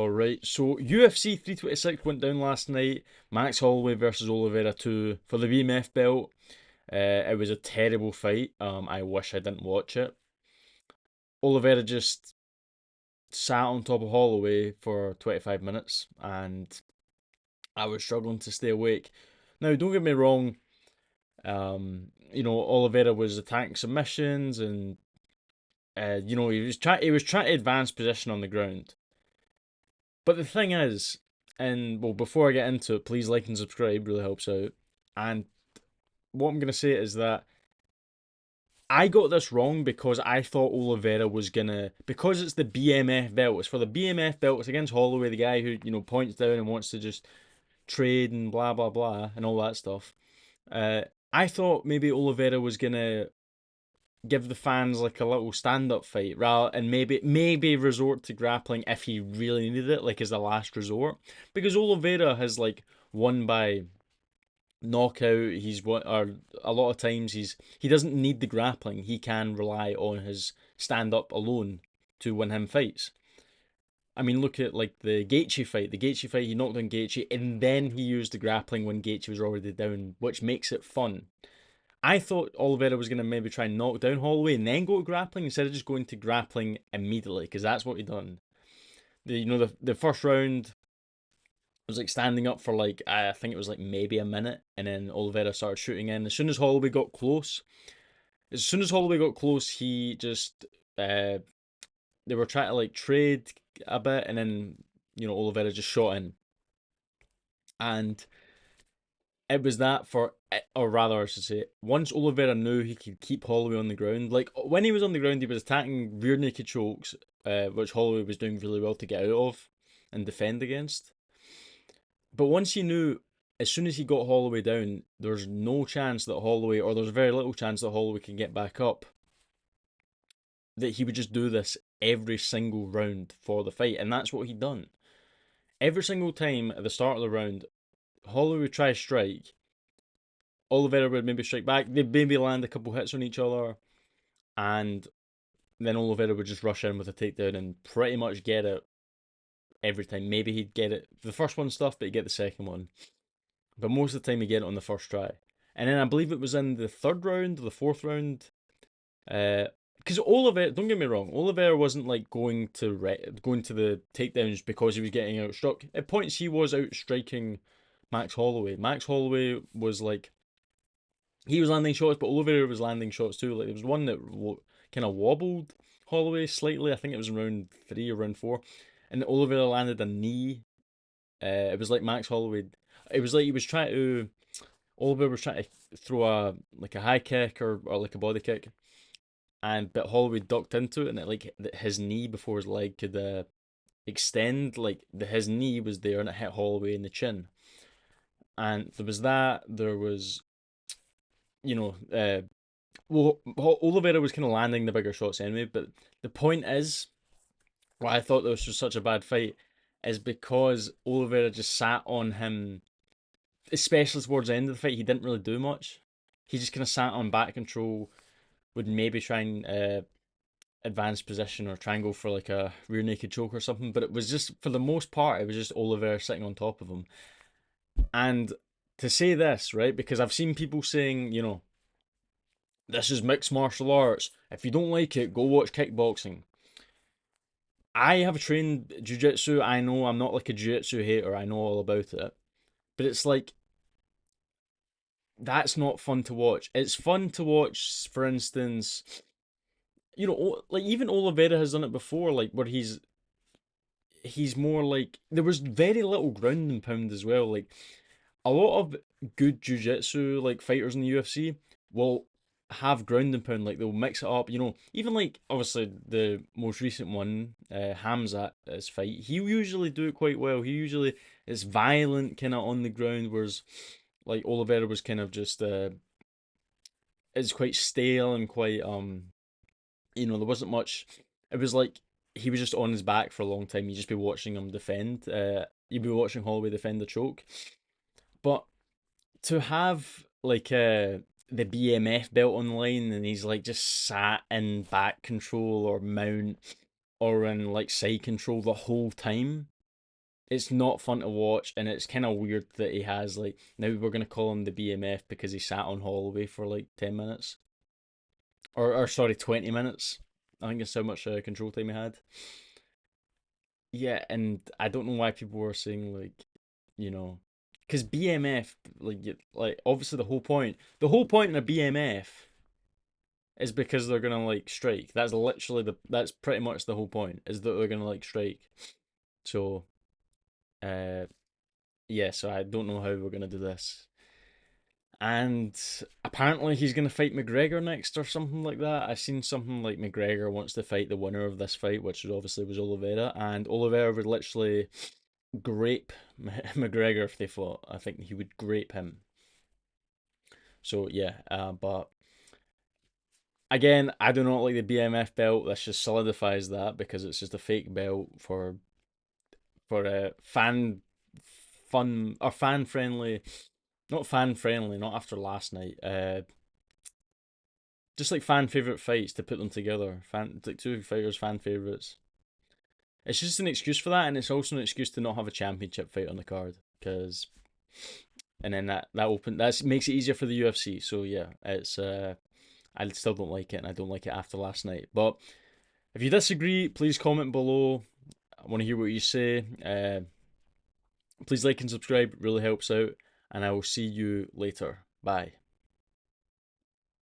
Alright, so UFC 326 went down last night. Max Holloway versus Oliveira 2 for the BMF belt. It was a terrible fight. I wish I didn't watch it. Oliveira just sat on top of Holloway for 25 minutes and I was struggling to stay awake. Now, don't get me wrong, Oliveira was attacking submissions and he was trying to advance position on the ground. But the thing is, and well, before I get into it, please like and subscribe, really helps out. And what I'm gonna say is that I got this wrong because I thought Oliveira was gonna, because it's the BMF belt. It's for the BMF belt. It's against Holloway, the guy who points down and wants to just trade and blah blah blah and all that stuff. Uh, I thought maybe Oliveira was gonna give the fans like a little stand-up fight, rather, and maybe resort to grappling if he really needed it, like as the last resort. Because Oliveira has like won by knockout. He's won, or a lot of times he doesn't need the grappling. He can rely on his stand-up alone to win him fights. I mean, look at like the Gaethje fight. The Gaethje fight, he knocked down Gaethje, and then he used the grappling when Gaethje was already down, which makes it fun. I thought Oliveira was going to maybe try and knock down Holloway and then go to grappling instead of just going to grappling immediately, because that's what he done. The first round was like standing up for like I think it was like maybe a minute, and then Oliveira started shooting in. As soon as Holloway got close, he just they were trying to like trade a bit, and then Oliveira just shot in, and it was that for, or rather, I should say, once Oliveira knew he could keep Holloway on the ground, like when he was on the ground, he was attacking rear naked chokes, which Holloway was doing really well to get out of and defend against. But once he knew, as soon as he got Holloway down, there's no chance that Holloway, or there's very little chance that Holloway can get back up, that he would just do this every single round for the fight. And that's what he done. Every single time at the start of the round, Holloway would try to strike, Oliveira would maybe strike back. They'd maybe land a couple hits on each other, and then Oliveira would just rush in with a takedown and pretty much get it every time. Maybe he'd get it the first one stuff, but he'd get the second one. But most of the time, he'd get it on the first try. And then I believe it was in the third round or the fourth round. Because Oliveira, don't get me wrong, Oliveira wasn't like going to the takedowns because he was getting outstruck. At points, he was outstriking Max Holloway. Max Holloway was like he was landing shots, but Oliveira was landing shots too. Like there was one that kind of wobbled Holloway slightly. I think it was in round three or round four, and Oliveira landed a knee. It was like Max Holloway. It was like he was trying to. Oliveira was trying to throw a like a high kick or like a body kick, and but Holloway ducked into it, and it like his knee before his leg could extend. Like his knee was there, and it hit Holloway in the chin. And there was that. There was you know well, Oliveira was kind of landing the bigger shots anyway, but the point is, why I thought this was such a bad fight is because Oliveira just sat on him, especially towards the end of the fight. He didn't really do much. He just kind of sat on back control, would maybe try and advance position or try and go for like a rear naked choke or something, but it was just, for the most part, it was just Oliveira sitting on top of him. And to say this, right, because I've seen people saying, this is mixed martial arts. If you don't like it, go watch kickboxing. I have trained jiu-jitsu. I know I'm not like a jiu-jitsu hater. I know all about it. But it's like that's not fun to watch. It's fun to watch, for instance, like even Oliveira has done it before, like where he's more like there was very little ground and pound as well. Like a lot of good jiu-jitsu like fighters in the UFC will have ground and pound, like they'll mix it up, even like obviously the most recent one, Hamzat, his fight, he usually do it quite well. He usually is violent kind of on the ground, whereas like Oliveira was kind of just it's quite stale and quite there wasn't much. It was like he was just on his back for a long time. You'd just be watching him defend, you'd be watching Holloway defend the choke. But to have like the BMF belt on the line, and he's like just sat in back control or mount or in like side control the whole time. it's not fun to watch, and it's kind of weird that he has like now we're gonna call him the BMF because he sat on Holloway for like 10 minutes, or sorry, 20 minutes. I think it's how much control time he had. Yeah, and I don't know why people were saying like, you know, because BMF like obviously the whole point in a BMF is because they're gonna like strike. That's pretty much the whole point is that they're gonna like strike. So uh yeah, so I don't know how we're gonna do this. And apparently he's gonna fight McGregor next or something like that. I've seen something like McGregor wants to fight the winner of this fight, which obviously was Oliveira, and Oliveira would literally grape McGregor if they fought. I think he would grape him. So yeah, but again, I do not like the BMF belt. This just solidifies that because it's just a fake belt for a fun or fan friendly, not fan friendly, not after last night. Just like fan favorite fights to put them together. Like two fighters, fan favorites. It's just an excuse for that, and it's also an excuse to not have a championship fight on the card because, and then that makes it easier for the UFC. So yeah, it's I still don't like it, and I don't like it after last night. But if you disagree, please comment below. I want to hear what you say. Please like and subscribe; it really helps out. And I will see you later. Bye.